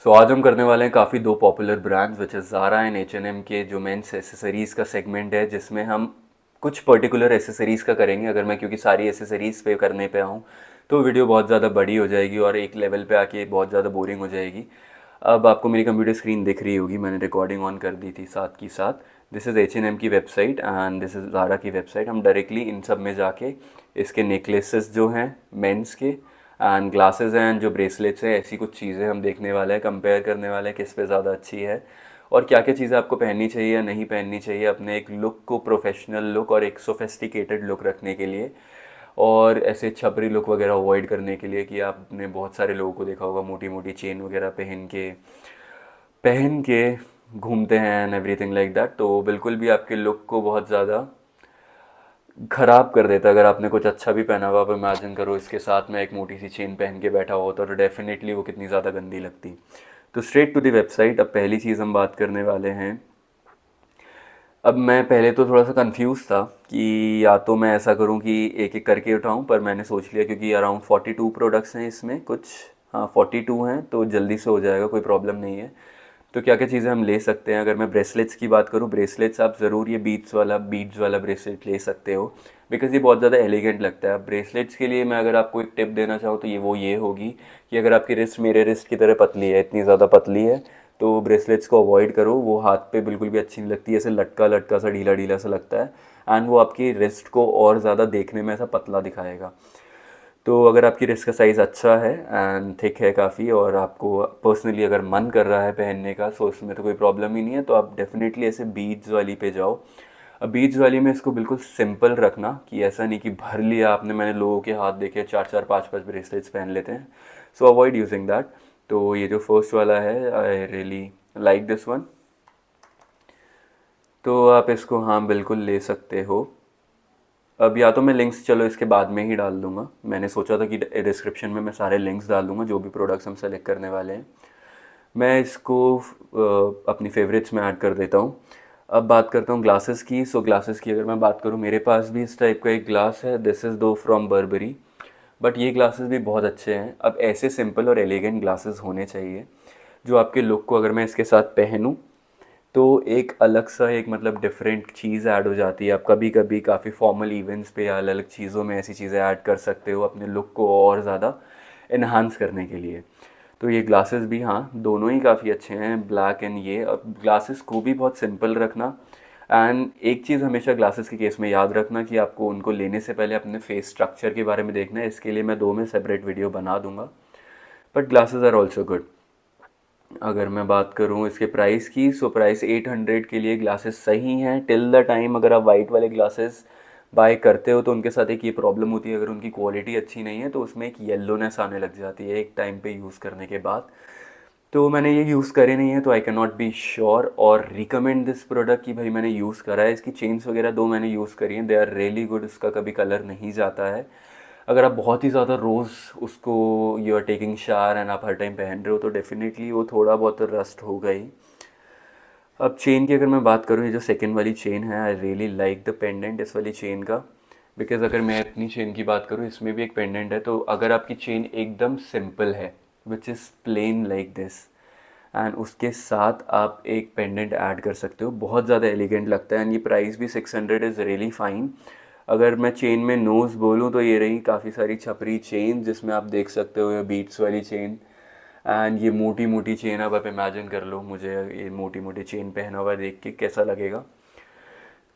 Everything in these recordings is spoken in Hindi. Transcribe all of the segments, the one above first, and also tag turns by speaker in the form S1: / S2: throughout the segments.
S1: आज हम करने वाले हैं काफ़ी दो popular brands which is Zara and H&M के जो मेंस एसेसरीज़ का सेगमेंट है, जिसमें हम कुछ पर्टिकुलर एसेसरीज़ का करेंगे। अगर मैं क्योंकि सारी एसेसरीज़ पे करने पे आऊँ तो वीडियो बहुत ज़्यादा बड़ी हो जाएगी और एक लेवल पे आके बहुत ज़्यादा बोरिंग हो जाएगी। अब आपको मेरी कंप्यूटर स्क्रीन दिख रही होगी, मैंने रिकॉर्डिंग ऑन कर दी थी साथ की साथ। दिस इज़ H&M की website and this is Zara की वेबसाइट। हम डायरेक्टली इन सब में जाके इसके नेकलेसेस जो हैं मेंस के एंड ग्लासेस हैं, जो ब्रेसलेट्स हैं, ऐसी कुछ चीज़ें हम देखने वाले हैं, कंपेयर करने वाले हैं किस पे ज़्यादा अच्छी है और क्या क्या चीज़ें आपको पहननी चाहिए या नहीं पहननी चाहिए अपने एक लुक को प्रोफेशनल लुक और एक सोफेस्टिकेटेड लुक रखने के लिए, और ऐसे छपरी लुक वगैरह अवॉइड करने के लिए कि आपने बहुत सारे लोगों को देखा होगा मोटी मोटी चेन वगैरह पहन के घूमते हैं एंड एवरीथिंग लाइक दैट। तो बिल्कुल भी आपके लुक को बहुत ज़्यादा ख़राब कर देता है। अगर आपने कुछ अच्छा भी पहना हुआ, आप इमेजिन करो इसके साथ में एक मोटी सी चेन पहन के बैठा होता तो डेफिनेटली वो कितनी ज़्यादा गंदी लगती। तो स्ट्रेट टू द वेबसाइट, अब पहली चीज़ हम बात करने वाले हैं। अब मैं पहले तो थोड़ा सा कंफ्यूज था कि या तो मैं ऐसा करूं कि एक एक करके उठाऊं, पर मैंने सोच लिया क्योंकि अराउंड 42 प्रोडक्ट्स हैं इसमें कुछ, हाँ 42 हैं तो जल्दी से हो जाएगा, कोई प्रॉब्लम नहीं है। तो क्या क्या चीज़ें हम ले सकते हैं? अगर मैं ब्रेसलेट्स की बात करूं, ब्रेसलेट्स आप ज़रूर ये बीड्स वाला ब्रेसलेट ले सकते हो, बिकॉज़ ये बहुत ज़्यादा एलिगेंट लगता है। ब्रेसलेट्स के लिए मैं अगर आपको एक टिप देना चाहूँ तो ये होगी कि अगर आपकी रिस्ट मेरे रिस्ट की तरह पतली है, इतनी ज़्यादा पतली है, तो ब्रेसलेट्स को अवॉइड करो। वो हाथ पे बिल्कुल भी अच्छी नहीं लगती, ऐसे लटका लटका सा ढीला ढीला सा लगता है एंड वो आपकी रिस्ट को और ज़्यादा देखने में ऐसा पतला दिखाएगा। तो अगर आपकी रिस्ट का साइज़ अच्छा है एंड थिक है काफ़ी, और आपको पर्सनली अगर मन कर रहा है पहनने का, तो उसमें तो कोई प्रॉब्लम ही नहीं है, तो आप डेफिनेटली ऐसे बीड्स वाली पे जाओ। अब बीड्स वाली में इसको बिल्कुल सिंपल रखना कि ऐसा नहीं कि भर लिया आपने। मैंने लोगों के हाथ देखे चार चार पाँच पाँच ब्रेसलेट्स पहन लेते हैं, सो अवॉइड यूजिंग दैट। तो ये जो फर्स्ट वाला है, I really like this one. तो आप इसको हाँ बिल्कुल ले सकते हो। अब या तो मैं लिंक्स चलो इसके बाद में ही डाल दूंगा, मैंने सोचा था कि डिस्क्रिप्शन में मैं सारे लिंक्स डाल दूंगा जो भी प्रोडक्ट्स हम सेलेक्ट करने वाले हैं। मैं इसको अपनी फेवरेट्स में ऐड कर देता हूँ। अब बात करता हूँ ग्लासेस की। सो ग्लासेस की अगर मैं बात करूँ, मेरे पास भी इस टाइप का एक ग्लास है, दिस इज़ दो फ्रॉम बर्बरी। बट ये ग्लासेस भी बहुत अच्छे हैं। अब ऐसे सिंपल और एलिगेंट ग्लासेस होने चाहिए जो आपके लुक को, अगर मैं इसके साथ पहनूँ तो एक अलग सा एक मतलब डिफरेंट चीज़ ऐड हो जाती है। आप कभी कभी काफ़ी फॉर्मल इवेंट्स पे या अलग अलग चीज़ों में ऐसी चीज़ें ऐड कर सकते हो अपने लुक को और ज़्यादा इन्हांस करने के लिए। तो ये ग्लासेस भी हाँ दोनों ही काफ़ी अच्छे हैं, ब्लैक एंड ये। अब ग्लासेस को भी बहुत सिंपल रखना। एंड एक चीज़ हमेशा ग्लासेस के केस में याद रखना कि आपको उनको लेने से पहले अपने फेस स्ट्रक्चर के बारे में देखना है। इसके लिए मैं दो में सेपरेट वीडियो बना दूंगा। But glasses are also good. अगर मैं बात करूँ इसके प्राइस की, सो प्राइस 800 के लिए ग्लासेस सही हैं टिल द टाइम अगर आप वाइट वाले ग्लासेस बाय करते हो तो उनके साथ एक ये प्रॉब्लम होती है, अगर उनकी क्वालिटी अच्छी नहीं है तो उसमें एक येलोनेस आने लग जाती है एक टाइम पे यूज़ करने के बाद। तो मैंने ये यूज़ करे नहीं है तो I can not be sure और रिकमेंड दिस प्रोडक्ट कि भाई मैंने यूज़ करा है। इसकी चेन्स वगैरह दो मैंने यूज़ करी हैं, दे आर रियली गुड। इसका कभी कलर नहीं जाता है। अगर आप बहुत ही ज़्यादा रोज़ उसको, you are taking shower and आप हर टाइम पहन रहे हो, तो डेफिनेटली वो थोड़ा बहुत तो रस्ट होगा ही। अब चेन की अगर मैं बात करूँ, ये जो सेकंड वाली चेन है, I really like the pendant इस वाली चेन का। बिकॉज़ अगर मैं अपनी चेन की बात करूँ, इसमें भी एक पेंडेंट है। तो अगर आपकी चेन एकदम सिंपल है which is plain like this, and उसके साथ आप एक पेंडेंट ऐड कर सकते हो, बहुत ज़्यादा एलिगेंट लगता है। एंड ये प्राइस भी 600 इज़ रियली फाइन। अगर मैं चेन में नोज़ बोलूँ तो ये रही काफ़ी सारी छपरी चेन, जिसमें आप देख सकते हो ये बीट्स वाली चेन एंड ये मोटी मोटी चेन। अब आप इमेजिन कर लो मुझे ये मोटी मोटी चेन पहना हुआ देख के कैसा लगेगा।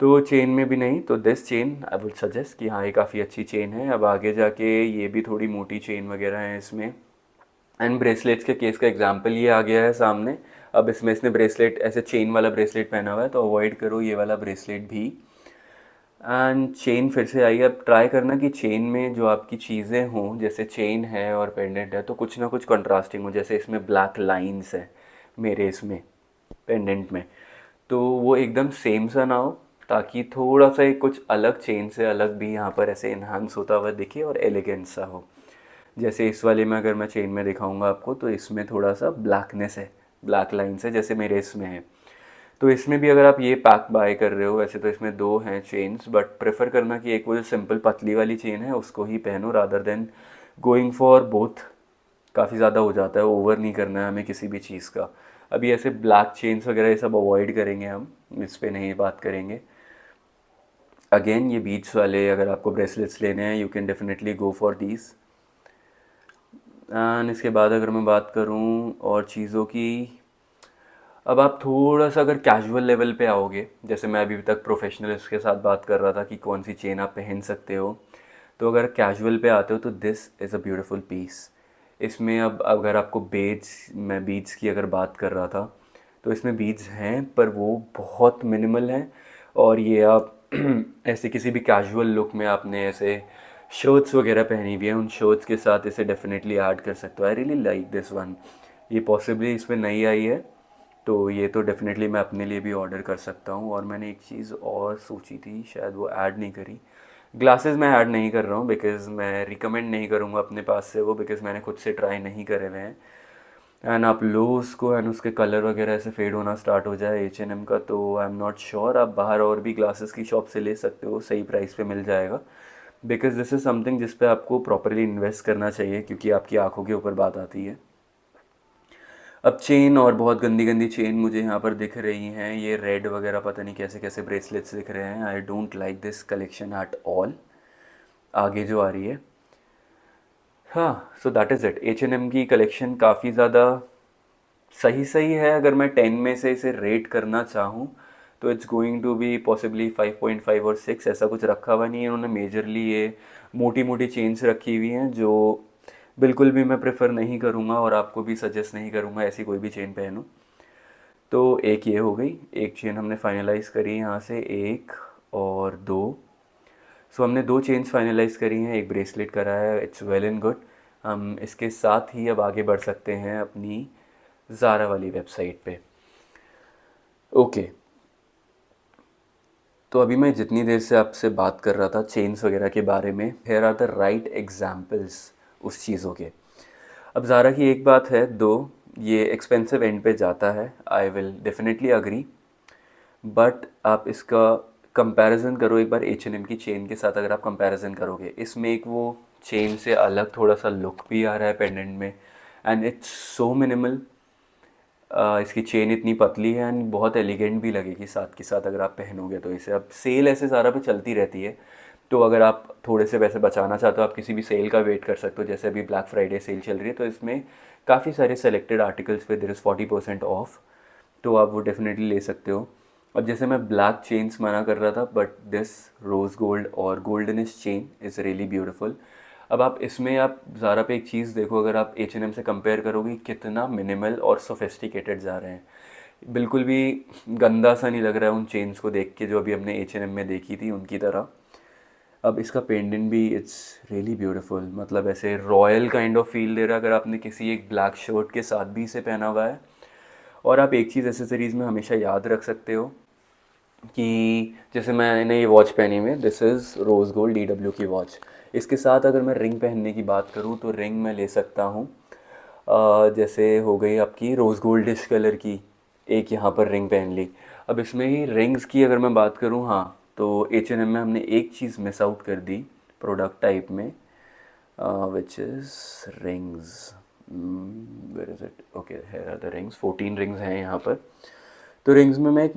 S1: तो चेन में भी नहीं तो this chain I would suggest कि हाँ ये काफ़ी अच्छी चेन है। अब आगे जाके ये भी थोड़ी मोटी चेन वगैरह है इसमें। एंड ब्रेसलेट्स के केस का एग्जांपल ये आ गया है सामने। अब इसमें इसने ब्रेसलेट ऐसे चेन वाला ब्रेसलेट पहना हुआ है, तो अवॉइड करो ये वाला ब्रेसलेट भी। एंड चेन फिर से आई, अब ट्राई करना कि चेन में जो आपकी चीज़ें हों, जैसे चेन है और पेंडेंट है, तो कुछ ना कुछ कंट्रास्टिंग हो। जैसे इसमें ब्लैक लाइंस है मेरे इसमें पेंडेंट में, तो वो एकदम सेम सा ना हो, ताकि थोड़ा सा एक कुछ अलग चेन से अलग भी यहाँ पर ऐसे इन्हांस होता हुआ दिखे और एलिगेंट सा हो। जैसे इस वाले में अगर मैं चेन में दिखाऊंगा आपको, तो इसमें थोड़ा सा ब्लैकनेस है, ब्लैक लाइंस है जैसे मेरे इसमें है। तो इसमें भी अगर आप ये पैक बाय कर रहे हो, वैसे तो इसमें दो हैं चेन्स, बट प्रेफर करना कि एक वो जो सिंपल पतली वाली चेन है उसको ही पहनो, rather than going for both काफ़ी ज़्यादा हो जाता है, ओवर नहीं करना है हमें किसी भी चीज़ का। अभी ऐसे ब्लैक चेन्स वगैरह ये सब अवॉइड करेंगे हम, इस पे नहीं बात करेंगे। अगेन ये बीट्स वाले अगर आपको ब्रेसलेट्स लेने हैं, you can definitely go for these. And इसके बाद अगर मैं बात करूँ और चीज़ों की, अब आप थोड़ा सा अगर कैजुअल लेवल पे आओगे, जैसे मैं अभी तक प्रोफेशनलिस्ट के साथ बात कर रहा था कि कौन सी चेन आप पहन सकते हो, तो अगर कैजुअल पे आते हो तो this is a beautiful piece. इसमें अब अगर आपको बीड्स, मैं बीड्स की अगर बात कर रहा था, तो इसमें बीड्स हैं पर वो बहुत मिनिमल हैं। और ये आप ऐसे किसी भी कैजुअल लुक में आपने ऐसे शर्ट्स वगैरह पहनी हुई है, उन शर्ट्स के साथ इसे डेफिनेटली ऐड कर सकते हो। I really like this one. ये पॉसिबली इसमें नई आई है, तो ये तो डेफिनेटली मैं अपने लिए भी ऑर्डर कर सकता हूँ। और मैंने एक चीज़ और सोची थी, शायद वो ऐड नहीं करी। ग्लासेस मैं ऐड नहीं कर रहा हूँ बिकॉज़ मैं रिकमेंड नहीं करूँगा अपने पास से वो, बिकॉज़ मैंने खुद से ट्राई नहीं करे हुए हैं। एंड आप लो उसको एंड उसके कलर वगैरह ऐसे फेड होना स्टार्ट हो जाए H&M का, तो आई एम नॉट श्योर। आप बाहर और भी ग्लासेस की शॉप से ले सकते हो, सही प्राइस पे मिल जाएगा। बिकॉज़ दिस इज़ समथिंग जिस पे आपको प्रॉपरली इन्वेस्ट करना चाहिए, क्योंकि आपकी आंखों के ऊपर बात आती है। अब चेन, और बहुत गंदी गंदी चेन मुझे यहाँ पर दिख रही हैं, ये रेड वगैरह पता नहीं कैसे कैसे ब्रेसलेट्स दिख रहे हैं। I don't like this collection at all. आगे जो आ रही है, हाँ, so that is it. H&M की कलेक्शन काफ़ी ज़्यादा सही सही है। अगर मैं 10 में से इसे रेट करना चाहूँ तो it's going to be possibly 5.5 और 6, ऐसा कुछ रखा हुआ नहीं है उन्होंने। मेजरली ये मोटी मोटी चेन्स रखी हुई हैं जो बिल्कुल भी मैं प्रेफर नहीं करूँगा और आपको भी सजेस्ट नहीं करूँगा ऐसी कोई भी चेन पहनो। तो एक ये हो गई, एक चेन हमने फाइनलाइज़ करी यहाँ से, एक और दो। सो हमने दो चेन्स फाइनलाइज़ करी हैं, एक ब्रेसलेट करा है, इट्स वेल एंड गुड। हम इसके साथ ही अब आगे बढ़ सकते हैं अपनी ज़ारा वाली वेबसाइट पे। ओके, तो अभी मैं जितनी देर से आपसे बात कर रहा था चेन्स वगैरह के बारे में, here are the right examples उस चीज़ों के। अब ज़ारा की एक बात है, दो, ये एक्सपेंसिव एंड पे जाता है, I will definitely agree. But आप इसका कंपैरिजन करो एक बार H&M की चेन के साथ। अगर आप कंपैरिजन करोगे, इसमें एक वो चेन से अलग थोड़ा सा लुक भी आ रहा है पेंडेंट में, एंड इट्स सो मिनिमल। इसकी चेन इतनी पतली है एंड बहुत एलिगेंट भी लगेगी साथ के साथ अगर आप पहनोगे तो इसे। अब सेल ऐसे ज़ारा पे चलती रहती है, तो अगर आप थोड़े से पैसे बचाना चाहते हो, आप किसी भी सेल का वेट कर सकते हो। जैसे अभी ब्लैक फ्राइडे सेल चल रही है, तो इसमें काफ़ी सारे सेलेक्टेड आर्टिकल्स पे देर इज़ 40% ऑफ, तो आप वो डेफिनेटली ले सकते हो। अब जैसे मैं ब्लैक चेन्स मना कर रहा था, बट दिस रोज़ गोल्ड और goldenish chain is really beautiful. अब आप इसमें आप ज़ारा पे एक चीज़ देखो, अगर आप H&M से कंपेयर करोगे, कितना मिनिमल और सोफिस्टिकेटेड जा रहे हैं। बिल्कुल भी गंदा सा नहीं लग रहा है उन चेन्स को देख के जो अभी हमने H&M में देखी थी उनकी तरह। अब इसका पेंडेंट भी इट्स रियली ब्यूटीफुल, मतलब ऐसे रॉयल काइंड ऑफ फील दे रहा है अगर आपने किसी एक ब्लैक शर्ट के साथ भी इसे पहना हुआ है। और आप एक चीज़ एसेसरीज़ में हमेशा याद रख सकते हो कि जैसे मैंने ये वॉच पहनी हुई है, this is rose gold DW की वॉच। इसके साथ अगर मैं रिंग पहनने की बात करूँ तो रिंग मैं ले सकता हूँ, जैसे हो गई आपकी रोज़ गोल्डिश कलर की, एक यहाँ पर रिंग पहन ली। अब इसमें ही रिंग्स की अगर मैं बात करूँ, हाँ, तो H&M में हमने एक चीज़ मिस आउट कर दी प्रोडक्ट टाइप में, which is rings. Where is it, okay, here are the rings. 14 rings हैं यहाँ पर। तो रिंग्स में मैं एक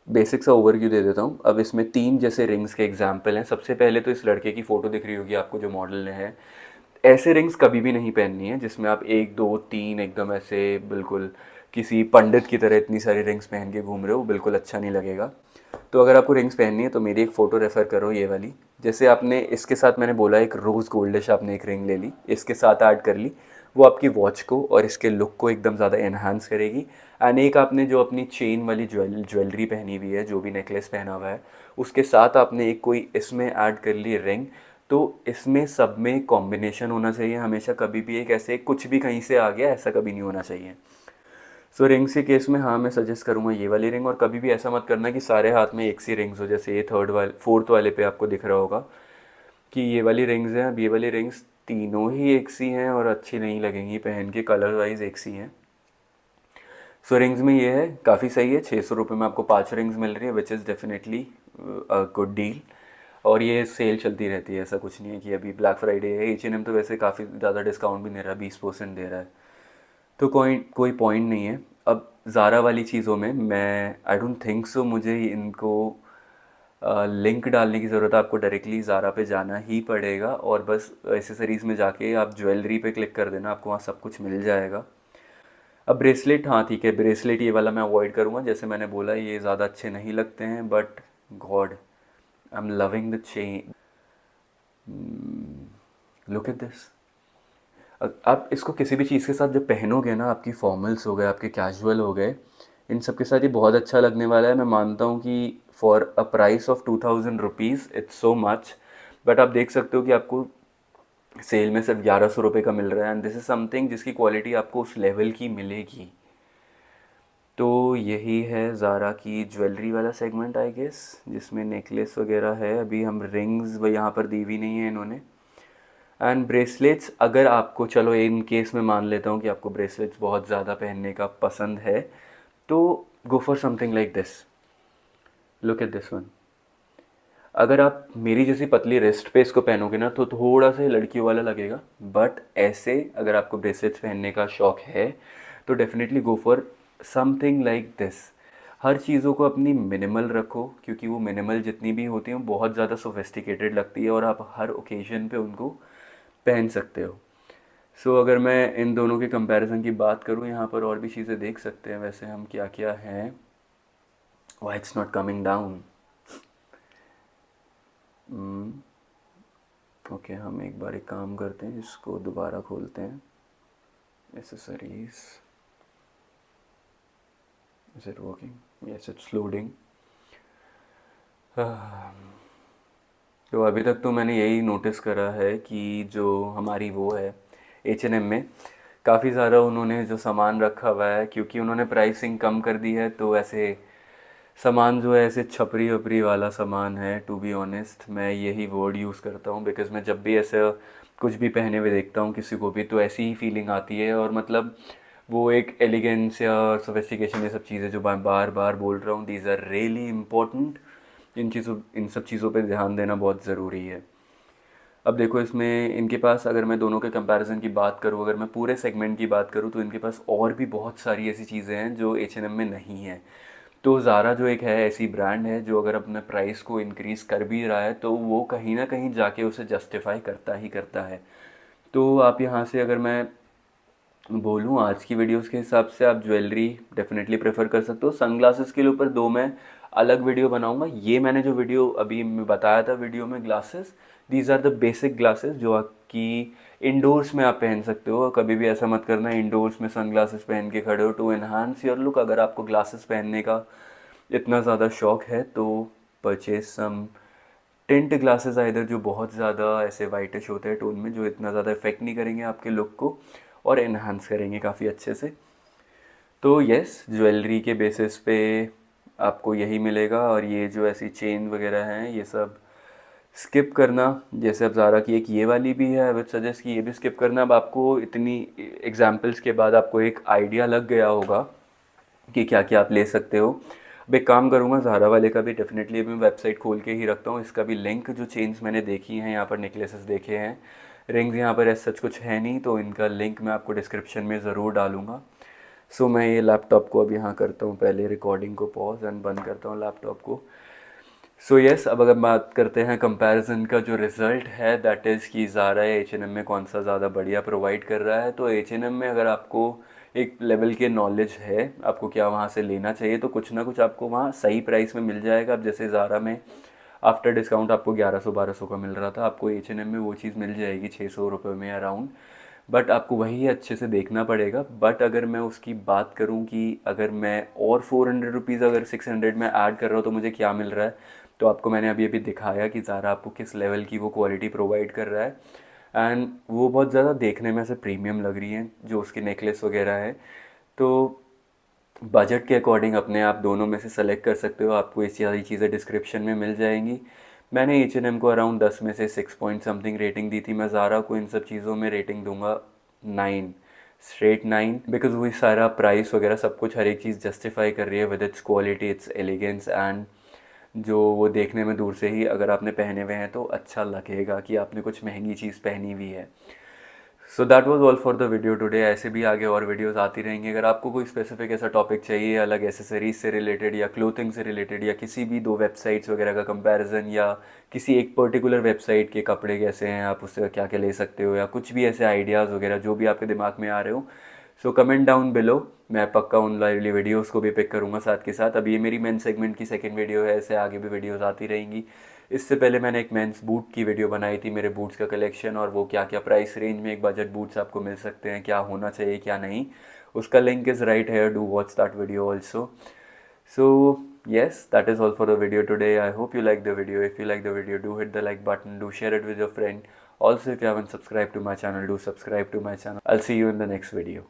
S1: बेसिक सा ओवरव्यू दे देता हूँ। अब इसमें तीन जैसे रिंग्स के एग्जाम्पल हैं। सबसे पहले तो इस लड़के की फ़ोटो दिख रही होगी आपको जो मॉडल ने है। ऐसे रिंग्स कभी भी नहीं पहननी है जिसमें आप एक दो तीन एकदम ऐसे बिल्कुल किसी पंडित की तरह इतनी सारी रिंग्स पहन के घूम रहे हो, बिल्कुल अच्छा नहीं लगेगा। तो अगर आपको रिंग्स पहननी है तो मेरी एक फ़ोटो रेफ़र करो, ये वाली। जैसे आपने इसके साथ, मैंने बोला एक रोज़ गोल्डिश आपने एक रिंग ले ली, इसके साथ ऐड कर ली, वो आपकी वॉच को और इसके लुक को एकदम ज़्यादा एनहांस करेगी। एंड एक आपने जो अपनी चेन वाली ज्वेलरी पहनी हुई है, जो भी नेकलेस पहना हुआ है, उसके साथ आपने एक कोई इसमें ऐड कर ली रिंग। तो इसमें सब में कॉम्बिनेशन होना चाहिए हमेशा, कभी भी एक ऐसे कुछ भी कहीं से आ गया ऐसा कभी नहीं होना चाहिए। सो रिंग्स के केस में हाँ, मैं सजेस्ट करूँगा ये वाली रिंग। और कभी भी ऐसा मत करना कि सारे हाथ में एक सी रिंग्स हो, जैसे ये फोर्थ वाले पे आपको दिख रहा होगा कि ये वाली रिंग्स हैं। अब ये वाली रिंग्स तीनों ही एक सी हैं और अच्छी नहीं लगेंगी पहन के, कलर वाइज एक सी हैं। सो रिंग्स में ये है, काफ़ी सही है। 600 रुपये में आपको 5 रिंग्स मिल रही है, which is definitely a good deal. और ये सेल चलती रहती है, ऐसा कुछ नहीं है कि अभी ब्लैक फ्राइडे है। H&M तो वैसे काफ़ी ज़्यादा डिस्काउंट भी दे रहा है, 20% दे रहा है, तो कोई कोई पॉइंट नहीं है। अब ज़ारा वाली चीज़ों में मैं आई डोंट थिंक सो मुझे इनको लिंक डालने की ज़रूरत है। आपको डायरेक्टली ज़ारा पे जाना ही पड़ेगा और बस एसेसरीज़ में जाके आप ज्वेलरी पे क्लिक कर देना, आपको वहाँ सब कुछ मिल जाएगा। अब ब्रेसलेट, हाँ ठीक है, ब्रेसलेट ये वाला मैं अवॉइड करूँगा, जैसे मैंने बोला ये ज़्यादा अच्छे नहीं लगते हैं, but God I am loving the chain, look at this. आप इसको किसी भी चीज़ के साथ जब पहनोगे ना, आपकी फॉर्मल्स हो गए, आपके कैजुअल हो गए, इन सब के साथ ये बहुत अच्छा लगने वाला है। मैं मानता हूँ कि for a price of 2000 rupees it's so much, but आप देख सकते हो कि आपको सेल में सिर्फ 1100 रुपये का मिल रहा है, एंड दिस इज़ समथिंग जिसकी क्वालिटी आपको उस लेवल की मिलेगी। तो यही है ज़ारा की ज्वेलरी वाला सेगमेंट आई गेस, जिसमें नेकलेस वगैरह है। अभी हम रिंग्स वो यहाँ पर दी हुई नहीं है इन्होंने, एंड ब्रेसलेट्स अगर आपको, चलो इन केस में मान लेता हूँ कि आपको ब्रेसलेट्स बहुत ज़्यादा पहनने का पसंद है, तो गो for something like this, look at this one. अगर आप मेरी जैसी पतली रिस्ट पे इसको पहनोगे ना तो थोड़ा सा लड़कियों वाला लगेगा, बट ऐसे अगर आपको ब्रेसलेट्स पहनने का शौक़ है तो definitely go for something like this. हर चीज़ों को अपनी मिनिमल रखो, क्योंकि वो मिनिमल जितनी भी होती हैं वो बहुत ज़्यादा सोफिस्टिकेटेड लगती है और आप हर ओकेजन पे उनको पहन सकते हो। सो अगर मैं इन दोनों के कंपैरिजन की बात करूँ, यहाँ पर और भी चीज़ें देख सकते हैं वैसे हम क्या क्या हैं। Why it's not coming down. Okay, हम एक बार एक काम करते हैं, इसको दोबारा खोलते हैं, accessories, is it working, yes it's loading. तो अभी तक तो मैंने यही नोटिस करा है कि जो हमारी वो है H&M में काफ़ी ज़्यादा उन्होंने जो सामान रखा हुआ है, क्योंकि उन्होंने प्राइसिंग कम कर दी है, तो ऐसे सामान जो है ऐसे छपरी वपरी वाला सामान है। टू बी ऑनेस्ट मैं यही वर्ड यूज़ करता हूँ, बिकॉज़ मैं जब भी ऐसा कुछ भी पहने हुए देखता हूँ किसी को भी, तो ऐसी ही फीलिंग आती है। और मतलब वो एक एलिगेंस या सोफिस्टिकेशन, ये सब चीज़ें जो मैं बार बार बोल रहा हूँ, दीज आर रियली इम्पोर्टेंट। इन सब चीज़ों पे ध्यान देना बहुत ज़रूरी है। अब देखो इसमें इनके पास, अगर मैं दोनों के कंपैरिजन की बात करूँ, अगर मैं पूरे सेगमेंट की बात करूँ, तो इनके पास और भी बहुत सारी ऐसी चीज़ें हैं जो H&M में नहीं है। तो ज़ारा जो एक है ऐसी ब्रांड है जो अगर अपने प्राइस को इंक्रीज़ कर भी रहा है तो वो कहीं ना कहीं जाके उसे जस्टिफाई करता ही करता है। तो आप यहाँ से, अगर मैं बोलूँ आज की वीडियोस के हिसाब से, आप ज्वेलरी डेफिनेटली प्रेफर कर सकते हो। सनग्लासेस के ऊपर दो मैं अलग वीडियो बनाऊंगा। ये मैंने जो वीडियो अभी मैं बताया था वीडियो में, glasses, these are the basic glasses जो आपकी इंडोर्स में आप पहन सकते हो। कभी भी ऐसा मत करना इंडोर्स में सनग्लासेस पहन के खड़े हो, टू एनहांस योर लुक। अगर आपको ग्लासेस पहनने का इतना ज़्यादा शौक है तो purchase some tint glasses either, जो बहुत ज़्यादा ऐसे वाइटिश होते हैं टोन में, जो इतना ज़्यादा इफेक्ट नहीं करेंगे आपके लुक को और इन्हांस करेंगे काफ़ी अच्छे से। तो यस, ज्वेलरी के बेसिस पे आपको यही मिलेगा। और ये जो ऐसी चेन वगैरह हैं ये सब स्किप करना। जैसे अब ज़ारा की एक ये वाली भी है, आई वुड सजेस्ट कि ये भी स्किप करना। अब आपको इतनी एग्जांपल्स के बाद आपको एक आइडिया लग गया होगा कि क्या क्या आप ले सकते हो। अब एक काम करूँगा, ज़ारा वाले का भी डेफिनेटली अभी मैं वेबसाइट खोल के ही रखता हूँ। इसका भी लिंक, जो चेन्स मैंने देखी हैं यहाँ पर, नेकलेसेस देखे हैं, रिंग्स यहाँ पर ऐसा सच कुछ है नहीं, तो इनका लिंक मैं आपको डिस्क्रिप्शन में ज़रूर डालूँगा। सो मैं ये लैपटॉप को अब यहाँ करता हूँ, पहले रिकॉर्डिंग को पॉज एंड बंद करता हूँ लैपटॉप को। सो यस, अब अगर बात करते हैं कंपैरिजन का, जो रिज़ल्ट है दैट इज़ कि ज़ारा या H&M में कौन सा ज़्यादा बढ़िया प्रोवाइड कर रहा है। तो H&M में अगर आपको एक लेवल के नॉलेज है आपको क्या वहाँ से लेना चाहिए, तो कुछ ना कुछ आपको वहाँ सही प्राइस में मिल जाएगा। अब जैसे ज़ारा में आफ्टर डिस्काउंट आपको 1100-1200 का मिल रहा था, आपको H&M में वो चीज़ मिल जाएगी 600 रुपये में अराउंड। बट आपको वही अच्छे से देखना पड़ेगा। बट अगर मैं उसकी बात करूं कि अगर मैं और 400 रुपीज़ अगर 600 में ऐड कर रहा हूँ तो मुझे क्या मिल रहा है, तो आपको मैंने अभी अभी दिखाया कि ज़ारा आपको किस लेवल की वो क्वालिटी प्रोवाइड कर रहा है। एंड वो बहुत ज़्यादा देखने में ऐसे प्रीमियम लग रही हैं जो उसके नेकलेस वगैरह है। तो बजट के अकॉर्डिंग अपने आप दोनों में से सेलेक्ट कर सकते हो। आपको ये सारी चीज़ें डिस्क्रिप्शन में मिल जाएंगी। मैंने H&M को अराउंड 10 में से 6 पॉइंट समथिंग रेटिंग दी थी। मैं ज़ारा को इन सब चीज़ों में रेटिंग दूंगा 9, स्ट्रेट 9, बिकॉज वही सारा प्राइस वगैरह सब कुछ हर एक चीज़ जस्टिफाई कर रही है with its quality, its elegance and जो वो देखने में दूर से ही अगर आपने पहने हुए हैं तो अच्छा लगेगा कि आपने कुछ महंगी चीज़ पहनी हुई है। So that was all for the video today. ऐसे भी आगे और वीडियोस आती रहेंगी। अगर आपको कोई स्पेसिफिक ऐसा टॉपिक चाहिए अलग एसेसरीज से रिलेटेड या क्लोथिंग से रिलेटेड या किसी भी दो वेबसाइट्स वगैरह का कंपैरिजन या किसी एक पर्टिकुलर वेबसाइट के कपड़े कैसे हैं, आप उससे क्या क्या ले सकते हो, या कुछ भी ऐसे आइडियाज़ वगैरह जो भी आपके दिमाग में आ रहे हो, सो कमेंट डाउन बिलो। मैं पक्का उन वाली वीडियोस को भी पिक करूँगा साथ के साथ। अभी ये मेरी मेन सेगमेंट की सेकंड वीडियो है, ऐसे आगे भी वीडियोस आती रहेंगी। इससे पहले मैंने एक मेंस बूट की वीडियो बनाई थी, मेरे बूट्स का कलेक्शन, और वो क्या क्या प्राइस रेंज में एक बजट बूट्स आपको मिल सकते हैं, क्या होना चाहिए क्या नहीं। उसका link is right here, do watch that video also. So yes, that is all for the video today. I hope you like the video. If you like the video, do hit the like button, do share it with your friend. Also, if you haven't subscribed to my channel, do subscribe to my channel. I'll see you in the next video.